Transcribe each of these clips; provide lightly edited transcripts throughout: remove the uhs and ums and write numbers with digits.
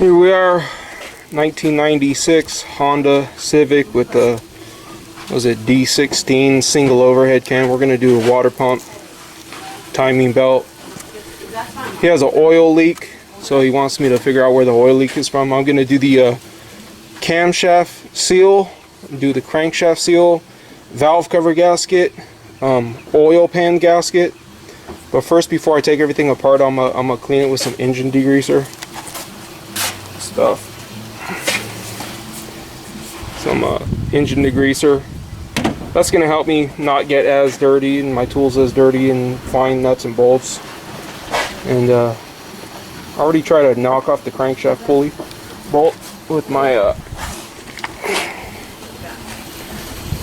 Here we are, 1996 Honda Civic with the, was it D16 single overhead cam. We're gonna do a water pump, timing belt. He has an oil leak, so he wants me to figure out where the oil leak is from. I'm gonna do the camshaft seal, do the crankshaft seal, valve cover gasket, oil pan gasket. But first, before I take everything apart, I'm gonna clean it with some engine degreaser stuff. Some engine degreaser. That's gonna help me not get as dirty and my tools as dirty and find nuts and bolts. And I already tried to knock off the crankshaft pulley bolt with my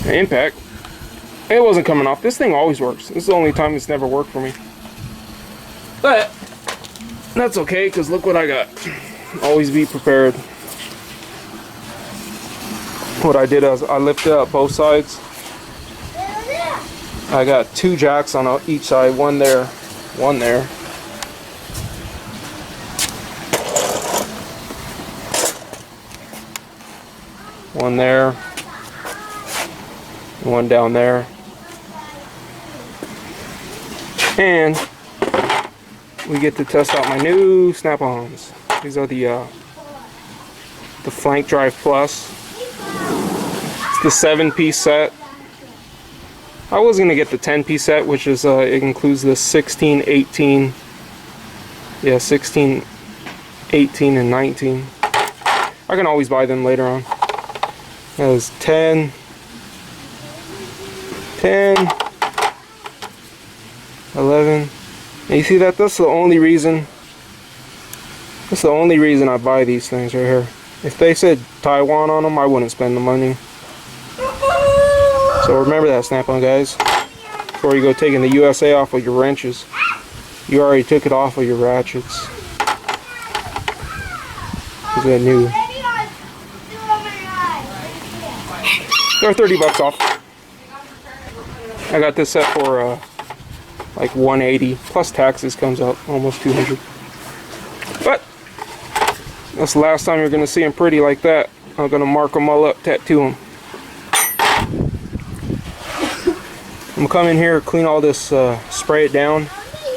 impact. It wasn't coming off. This thing always works. This is the only time it's never worked for me. But that's okay, because look what I got. Always be prepared. What I did is I lifted up both sides. I got two jacks on each side, one there, one there. One there, one down there. And we get to test out my new snap-ons. These are the Flank Drive Plus. It's the 7-piece set. I was gonna get the 10-piece set, which is it includes the 16, 18, 16, 18, and 19. I can always buy them later on. That is 10, 11. And you see that? That's the only reason. That's the only reason I buy these things right here. If they said Taiwan on them, I wouldn't spend the money. So remember that, snap-on guys. Before you go taking the USA off of your wrenches, you already took it off of your ratchets. Is that new? They're 30 bucks off. I got this set for like 180 plus taxes, comes out almost 200. But that's the last time you're gonna see them pretty like that. I'm gonna mark them all up, tattoo them. I'm gonna come in here, clean all this, spray it down.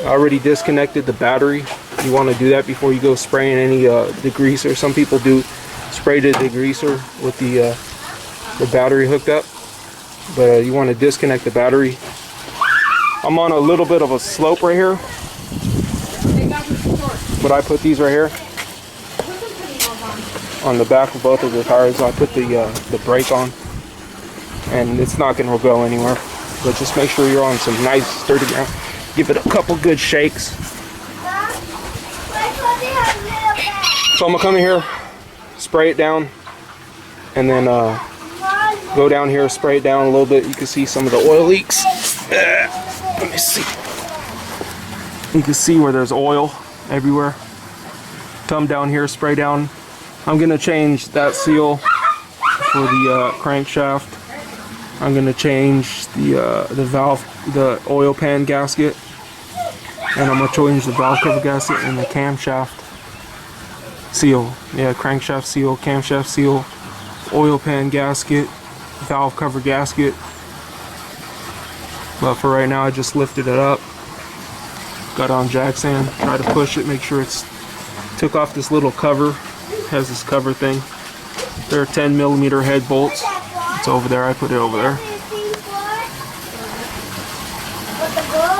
I already disconnected the battery. You want to do that before you go spraying any degreaser. Some people do spray the degreaser with the battery hooked up, but you want to disconnect the battery. I'm on a little bit of a slope right here, but I put these right here on the back of both of the tires. I put the brake on, and it's not going to go anywhere. But just make sure you're on some nice sturdy ground. Give it a couple good shakes. So I'm gonna come in here, spray it down, and then go down here, spray it down a little bit. You can see some of the oil leaks. Let me see. You can see where there's oil everywhere. Come down here, spray down. I'm gonna change that seal for the crankshaft. I'm gonna change the valve, the oil pan gasket, and I'm gonna change the valve cover gasket and the camshaft seal. Yeah, crankshaft seal, camshaft seal, oil pan gasket, valve cover gasket. But for right now, I just lifted it up, got on jack sand, try to push it, make sure it's took off this little cover. It has this cover thing. There are 10mm head bolts. It's over there. I put it over there.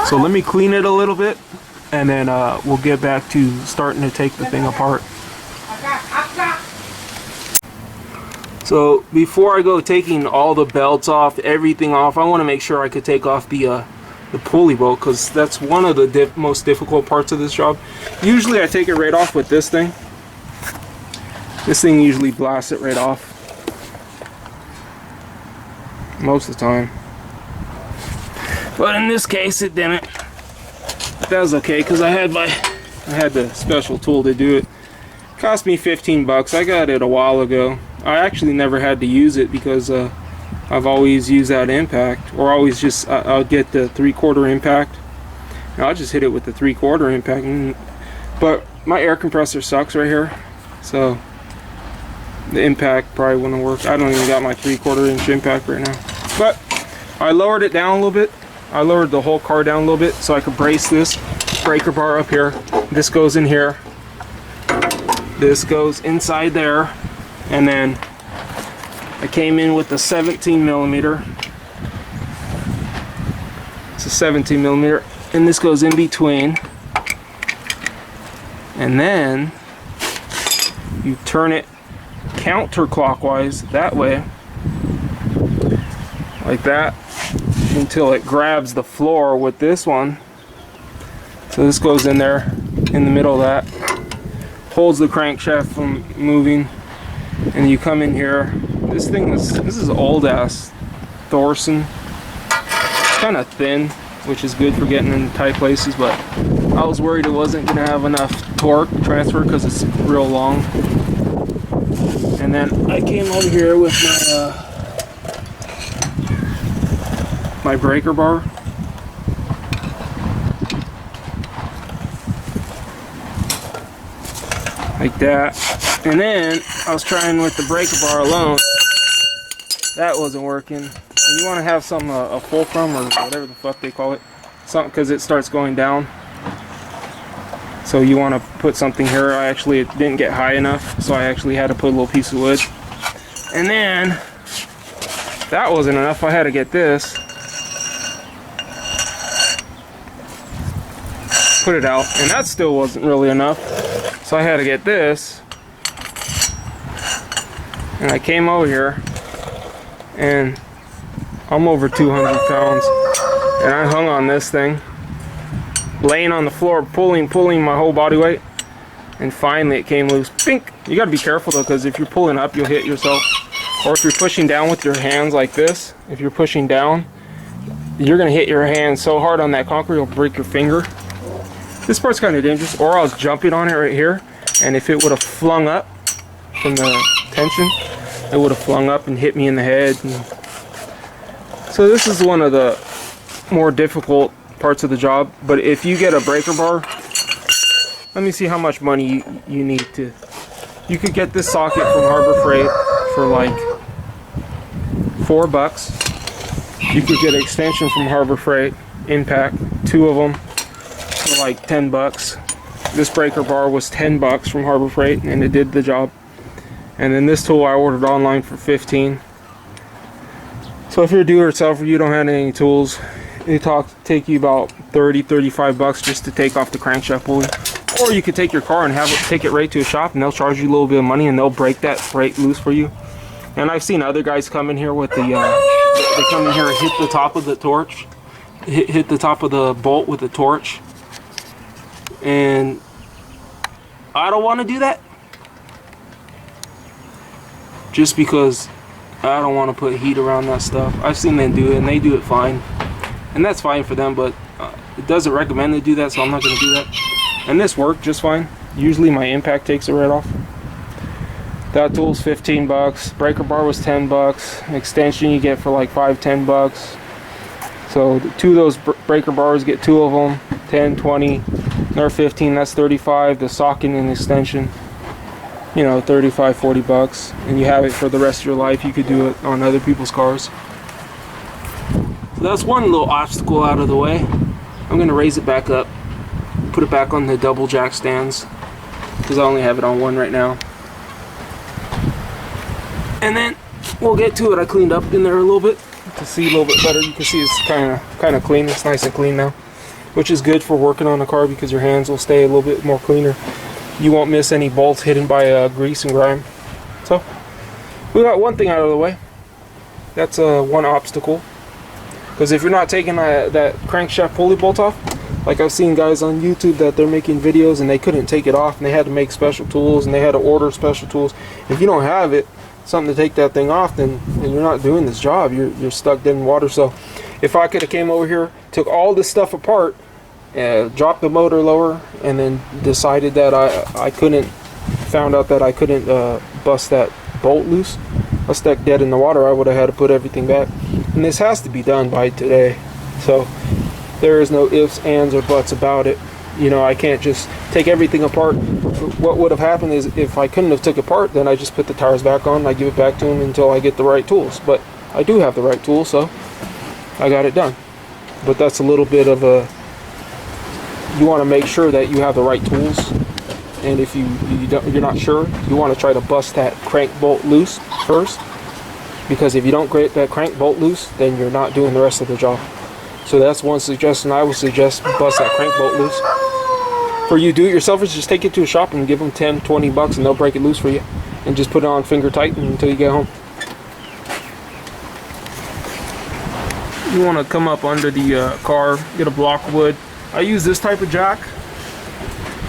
So let me clean it a little bit, and then we'll get back to starting to take the thing apart. So before I go taking all the belts off, everything off, I want to make sure I could take off the pulley bolt, because that's one of the most difficult parts of this job. Usually I take it right off with this thing. This thing usually blasts it right off. Most of the time. But in this case it didn't. That was okay, because I had the special tool to do it. Cost me 15 bucks. I got it a while ago. I actually never had to use it because I've always used that impact, or always just I'll get the 3/4 impact and I'll just hit it with the 3/4 impact. But my air compressor sucks right here, So the impact probably wouldn't work. I don't even got my 3/4 inch impact right now. But I lowered it down a little bit. I lowered the whole car down a little bit so I could brace this breaker bar up here. This goes in here. This goes inside there. And then I came in with the 17mm. It's a 17mm. And this goes in between. And then you turn it counterclockwise that way, like that, until it grabs the floor with this one. So this goes in there in the middle of that, holds the crankshaft from moving, and you come in here. This is old ass Thorson. It's kind of thin, which is good for getting in tight places, but I was worried it wasn't going to have enough torque transfer because it's real long. And then I came over here with my breaker bar. Like that. And then I was trying with the breaker bar alone. That wasn't working. And you want to have some a fulcrum or whatever the fuck they call it, something, because it starts going down. So you want to put something here. It didn't get high enough, so I actually had to put a little piece of wood. And then that wasn't enough. I had to get this, put it out, and that still wasn't really enough. So I had to get this, and I came over here, and I'm over 200 pounds, and I hung on this thing, laying on the floor, pulling my whole body weight, and finally it came loose. Pink. You gotta be careful though, because if you're pulling up, you'll hit yourself. Or if you're pushing down with your hands like this, if you're pushing down, you're gonna hit your hand so hard on that concrete, you'll break your finger. This part's kind of dangerous. Or I was jumping on it right here, and if it would have flung up from the tension, it would have flung up and hit me in the head. So this is one of the more difficult parts of the job. But if you get a breaker bar, let me see how much money you need to. You could get this socket from Harbor Freight for like $4. You could get an extension from Harbor Freight, impact, 2 of them for like $10. This breaker bar was $10 from Harbor Freight, and it did the job. And then this tool I ordered online for $15. So if you're a do-it-yourselfer, you don't have any tools, it take you about $30-35 just to take off the crankshaft pulley. Or you could take your car and take it right to a shop, and they'll charge you a little bit of money, and they'll break that right loose for you. And I've seen other guys come in here with the they come in here and hit the top of the torch, hit the top of the bolt with the torch. And I don't want to do that, just because I don't want to put heat around that stuff. I've seen them do it, and they do it fine, and that's fine for them, but it doesn't recommend they do that, so I'm not going to do that. And this worked just fine. Usually my impact takes it right off. That tool's $15. Breaker bar was $10. Extension you get for like $5-10. So 2 of those breaker bars, get 2 of them, 10, 20, they're 15, that's 35. The socket and extension, you know, 35, $40, and you have it for the rest of your life. You could do it on other people's cars. So that's one little obstacle out of the way. I'm gonna raise it back up, put it back on the double jack stands, because I only have it on one right now. And then we'll get to it. I cleaned up in there a little bit to see a little bit better. You can see it's kind of clean. It's nice and clean now, which is good for working on a car, because your hands will stay a little bit more cleaner. You won't miss any bolts hidden by grease and grime. So we got one thing out of the way. That's one obstacle, because if you're not taking that crankshaft pulley bolt off, like I've seen guys on YouTube that they're making videos and they couldn't take it off, and they had to make special tools, and they had to order special tools. If you don't have it, something to take that thing off, then you're not doing this job. You're stuck dead in water. So if I could have came over here, took all this stuff apart, dropped the motor lower, and then decided that I couldn't, found out that I couldn't bust that bolt loose, I was stuck dead in the water, I would have had to put everything back. And this has to be done by today. So there is no ifs, ands, or buts about it. You know, I can't just take everything apart. What would have happened is if I couldn't have took it apart, then I just put the tires back on, I give it back to him until I get the right tools. But I do have the right tools, so I got it done. But that's a little bit of a, you want to make sure that you have the right tools. And if you're not sure, you want to try to bust that crank bolt loose first. Because if you don't get that crank bolt loose, then you're not doing the rest of the job. So that's one suggestion I would suggest, bust that crank bolt loose. For you do-it-yourselfers, just take it to a shop and give them 10, 20 bucks and they'll break it loose for you. And just put it on finger tight until you get home. You want to come up under the car, get a block of wood. I use this type of jack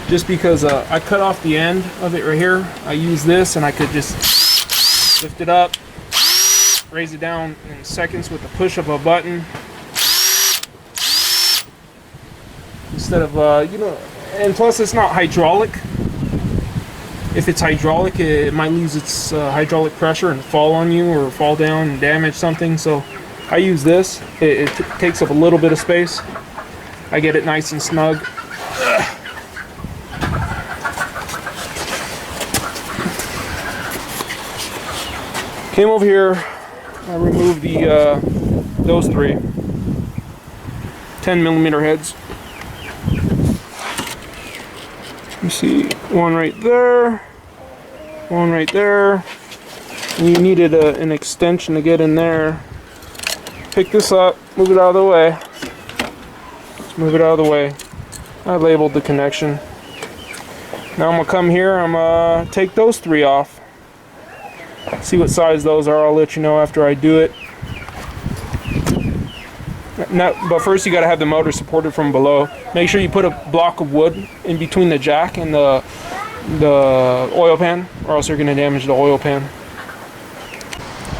just because I cut off the end of it right here. I use this and I could just lift it up, raise it down in seconds with the push of a button. Instead of, you know, and plus it's not hydraulic. If it's hydraulic, it might lose its hydraulic pressure and fall on you or fall down and damage something. So I use this. It takes up a little bit of space. I get it nice and snug. Came over here. I removed the those three 10mm heads. You see one right there, one right there. And you needed an extension to get in there. Pick this up, move it out of the way. Let's move it out of the way. I labeled the connection. Now I'm gonna come here, I'm gonna take those three off. See what size those are, I'll let you know after I do it. Now, but first you gotta have the motor supported from below. Make sure you put a block of wood in between the jack and the oil pan, or else you're gonna damage the oil pan.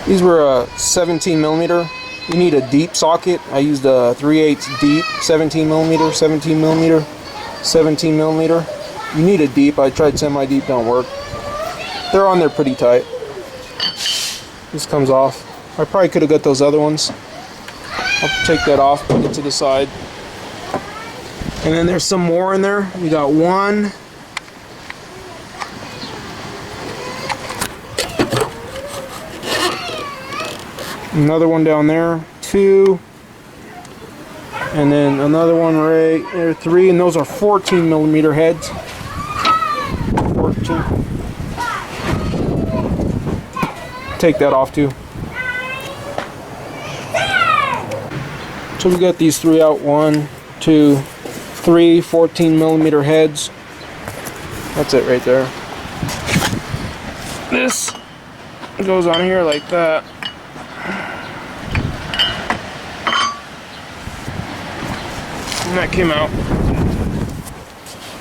These were 17mm. You need a deep socket. I used a 3/8 deep, 17mm, 17mm, 17mm. You need a deep. I tried semi-deep, don't work. They're on there pretty tight. This comes off. I probably could have got those other ones. I'll take that off, put it to the side. And then there's some more in there. We got one. Another one down there. Two. And then another one right there. Three. And those are 14mm heads. 14. Take that off too. So we got these three out. 1, 2, 3 14mm heads. That's it right there. This goes on here like that. And that came out.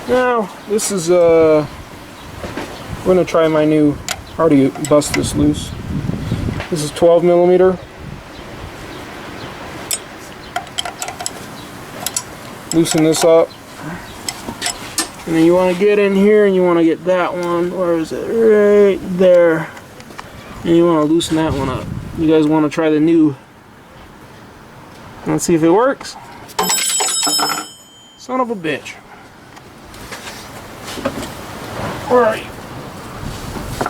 Now this is I'm gonna try my new, how do you bust this loose? This is 12mm. Loosen this up, and then you want to get in here and you want to get that one. Where is it? Right there. And you want to loosen that one up. You guys want to try the new. Let's see if it works. Son of a bitch. Where are you?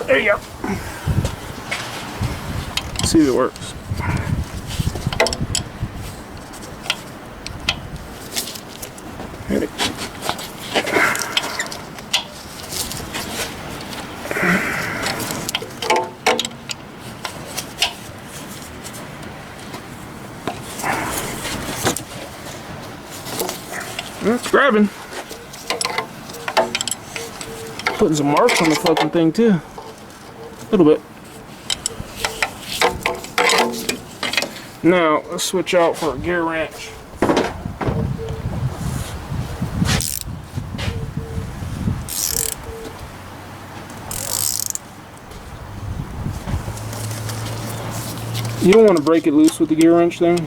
There you go. Let's see if it works. Hit it. It's grabbing. Putting some marks on the fucking thing too. A little bit. Now let's switch out for a gear wrench. You don't want to break it loose with the gear wrench thing.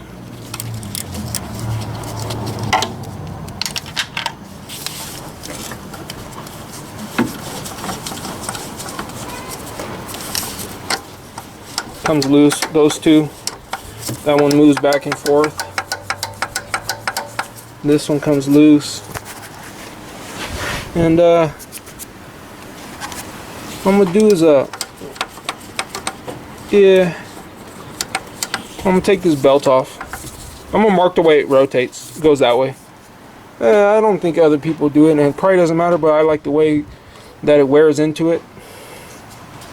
Comes loose, those two. That one moves back and forth. This one comes loose. And what I'm gonna do is I'm gonna take this belt off. I'm gonna mark the way it rotates. It goes that way. I don't think other people do it, and it probably doesn't matter, but I like the way that it wears into it.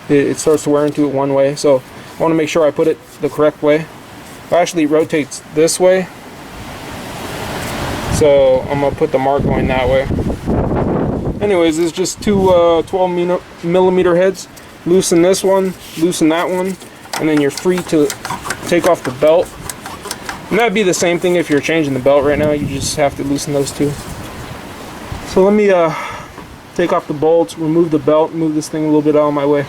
It starts to wear into it one way, so I want to make sure I put it the correct way. It actually rotates this way, so I'm gonna put the mark going that way. Anyways, it's just two 12mm heads. Loosen this one, loosen that one, and then you're free to take off the belt. And that'd be the same thing if you're changing the belt right now. You just have to loosen those two. So let me take off the bolts, remove the belt, move this thing a little bit out of my way.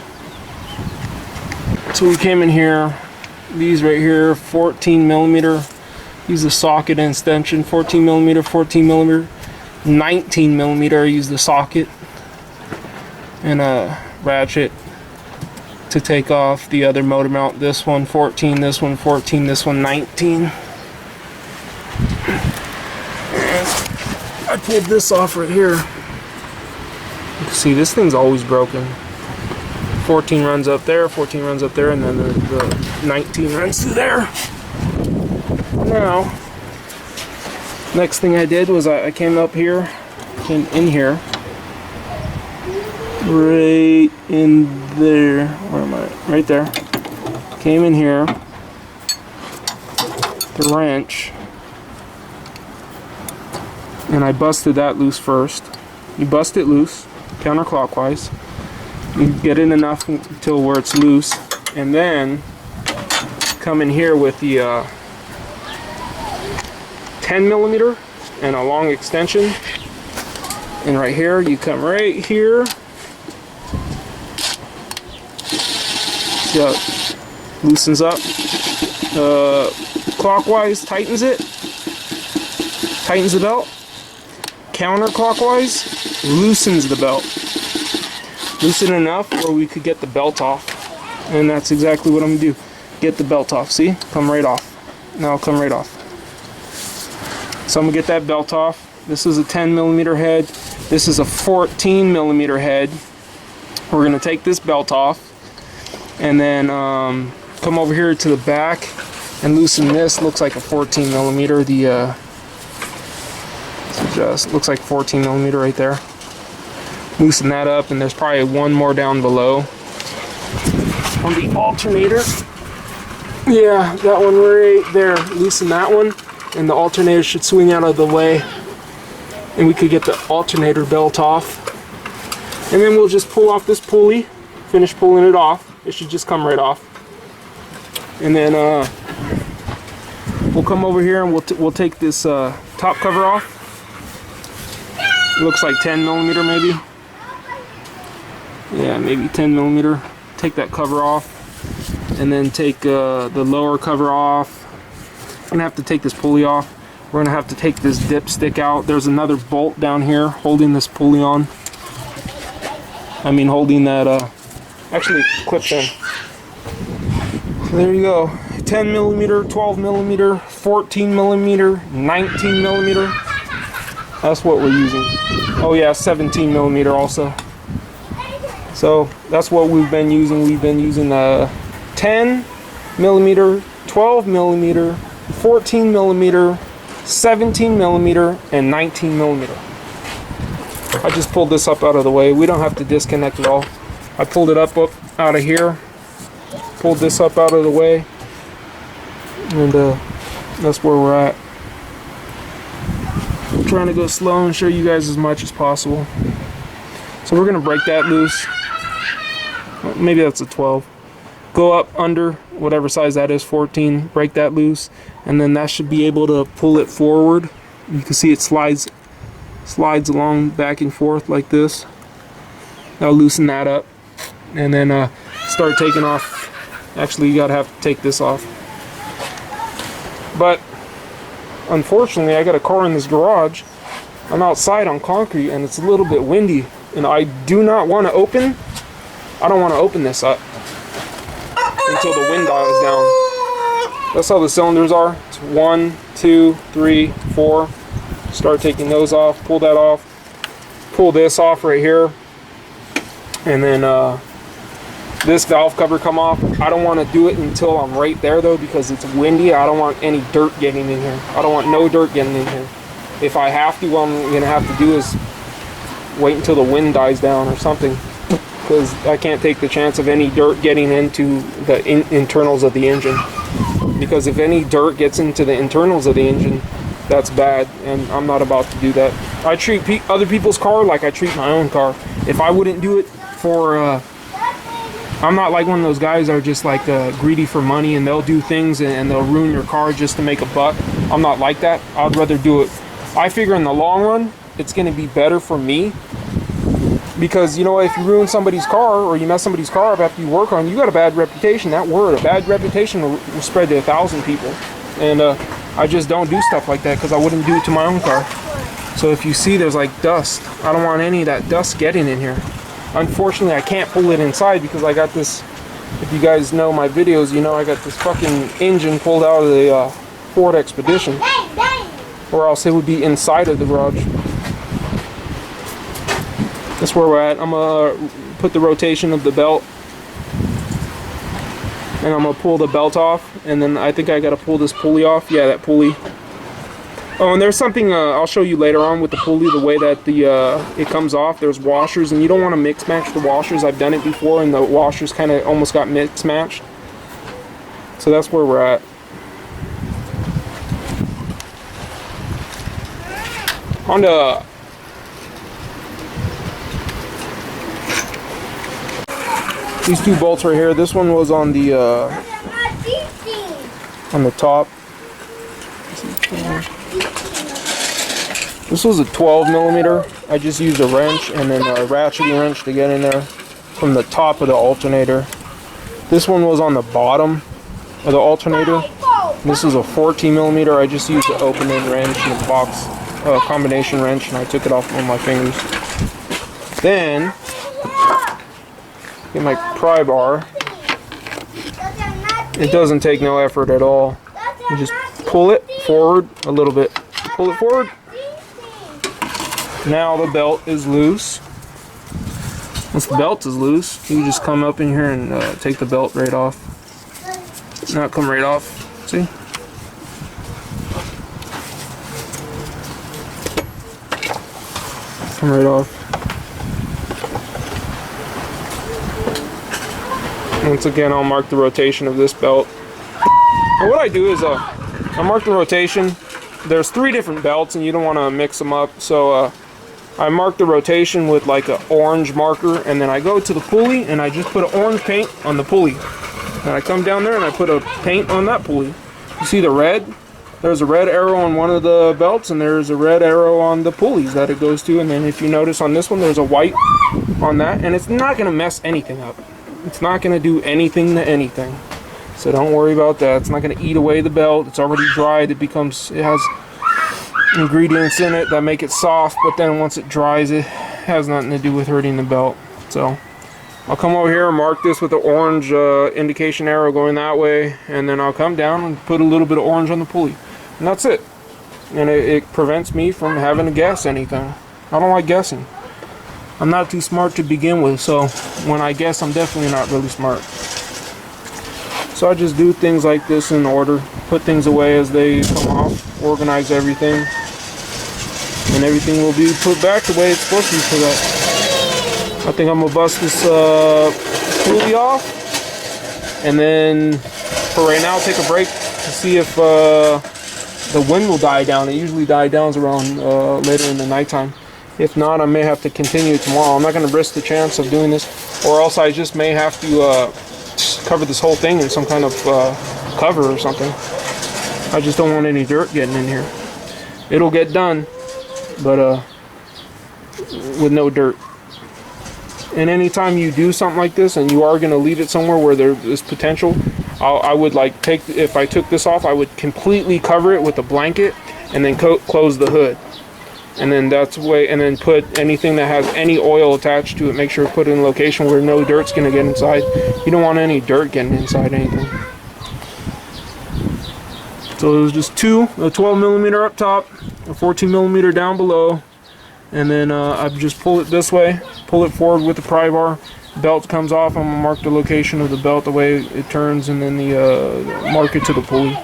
So we came in here, these right here, 14mm. Use the socket and extension, 14mm, 14mm, 19mm. Use the socket and a ratchet to take off the other motor mount. This one 14, this one 14, this one 19. And I pulled this off right here. You can see this thing's always broken. 14 runs up there, 14 runs up there, and then the 19 runs through there. Now, next thing I did was I came up here, came in here, right in there. Where am I? Right there. Came in here, the wrench, and I busted that loose first. You bust it loose, counterclockwise. You get it enough until where it's loose, and then come in here with the 10mm and a long extension. And right here, you come right here. See how it loosens up? Clockwise tightens it. Tightens the belt. Counterclockwise loosens the belt. Loosen enough where we could get the belt off. And that's exactly what I'm gonna do. Get the belt off. See? Come right off. Now come right off. So I'm gonna get that belt off. This is a 10mm head. This is a 14mm head. We're gonna take this belt off and then come over here to the back and loosen this. Looks like a 14mm. The just looks like 14mm right there. Loosen that up, and there's probably one more down below on the alternator. Yeah, that one right there. Loosen that one, and the alternator should swing out of the way, and we could get the alternator belt off. And then we'll just pull off this pulley, finish pulling it off. It should just come right off. And then we'll come over here and we'll take this top cover off. It looks like 10mm maybe. Yeah, maybe 10mm. Take that cover off, and then take the lower cover off. I'm gonna have to take this pulley off. We're gonna have to take this dipstick out. There's another bolt down here holding this pulley on. I mean, holding that actually clips in. So there you go. 10mm, 12mm, 14mm, 19mm. That's what we're using. Oh yeah, 17mm also. So that's what we've been using. We've been using 10mm, 12mm, 14mm, 17mm, and 19mm. I just pulled this up out of the way. We don't have to disconnect it all. I pulled it up out of here. Pulled this up out of the way. And that's where we're at. I'm trying to go slow and show you guys as much as possible. So we're gonna break that loose. Maybe that's a 12. Go up under whatever size that is, 14. Break that loose, and then that should be able to pull it forward. You can see it slides along back and forth like this. Now loosen that up, and then start taking off. Actually, you gotta have to take this off. But unfortunately, I got a car in this garage. I'm outside on concrete, and it's a little bit windy, and I do not want to open. I don't want to open this up until the wind dies down. That's how the cylinders are. It's 1, 2, 3, 4. Start taking those off. Pull that off. pull this off right here, and then this valve cover come off. I don't want to do it until I'm right there though, because it's windy. I don't want any dirt getting in here. I don't want no dirt getting in here. If I have to, what I'm gonna have to do is wait until the wind dies down or something, because I can't take the chance of any dirt getting into the internals of the engine. Because if any dirt gets into the internals of the engine, that's bad, and I'm not about to do that. I treat other people's car like I treat my own car. If I wouldn't do it for, I'm not like one of those guys that are just like greedy for money, and they'll do things and they'll ruin your car just to make a buck. I'm not like that. I'd rather do it. I figure in the long run, it's going to be better for me, because you know, if you ruin somebody's car or you mess somebody's car up after you work on it, you got a bad reputation. That word, a bad reputation, will spread to 1,000 people. And I just don't do stuff like that, because I wouldn't do it to my own car. So if you see there's like dust, I don't want any of that dust getting in here. Unfortunately, I can't pull it inside because I got this, if you guys know my videos, you know I got this fucking engine pulled out of the Ford Expedition, or else it would be inside of the garage. That's where we're at. I'm gonna put the rotation of the belt, and I'm gonna pull the belt off, and then I think I gotta pull this pulley off. Yeah, that pulley. Oh, and there's something I'll show you later on with the pulley, the way that it comes off. There's washers, and you don't want to mix match the washers. I've done it before, and the washers kind of almost got mix matched. So that's where we're at. Honda. These two bolts right here. This one was on the top. This was a 12 millimeter. I just used a wrench and then a ratcheting wrench to get in there from the top of the alternator. This one was on the bottom of the alternator. This is a 14 millimeter. I just used an open-end wrench and a box combination wrench, and I took it off with my fingers. Then get my pry bar. It doesn't take no effort at all. You just pull it forward a little bit. Pull it forward. Now the belt is loose. Once the belt is loose, you just come up in here and take the belt right off. Now it come right off. See? Come right off. Once again, I'll mark the rotation of this belt. And what I do is I mark the rotation. There's 3 different belts, and you don't want to mix them up. So I mark the rotation with like an orange marker, and then I go to the pulley and I just put an orange paint on the pulley. And I come down there and I put a paint on that pulley. You see the red? There's a red arrow on one of the belts, and there's a red arrow on the pulleys that it goes to. And then if you notice on this one, there's a white on that, and it's not going to mess anything up. It's not going to do anything to anything. So don't worry about that. It's not going to eat away the belt. It's already dried. It has ingredients in it that make it soft, but then once it dries, it has nothing to do with hurting the belt. So I'll come over here and mark this with the orange indication arrow going that way, and then I'll come down and put a little bit of orange on the pulley. And that's it. And it prevents me from having to guess anything. I don't like guessing. I'm not too smart to begin with, so when I guess, I'm definitely not really smart. So I just do things like this in order, put things away as they come off, organize everything, and everything will be put back the way it's supposed to be put up. I think I'm gonna bust this pulley off, and then for right now, I'll take a break to see if the wind will die down. It usually dies down around later in the nighttime. If not, I may have to continue tomorrow. I'm not going to risk the chance of doing this, or else I just may have to cover this whole thing in some kind of cover or something. I just don't want any dirt getting in here. It'll get done, but with no dirt. And anytime you do something like this and you are going to leave it somewhere where there is potential, I would like if I took this off, I would completely cover it with a blanket and then close the hood. And then that's the way, and then put anything that has any oil attached to it, make sure to put it in a location where no dirt's going to get inside. You don't want any dirt getting inside anything. So it was just 2, a 12 millimeter up top, a 14 millimeter down below, And then I just pull it this way, pull it forward with the pry bar. Belt comes off. I'm gonna mark the location of the belt, the way it turns, and then the mark it to the pulley.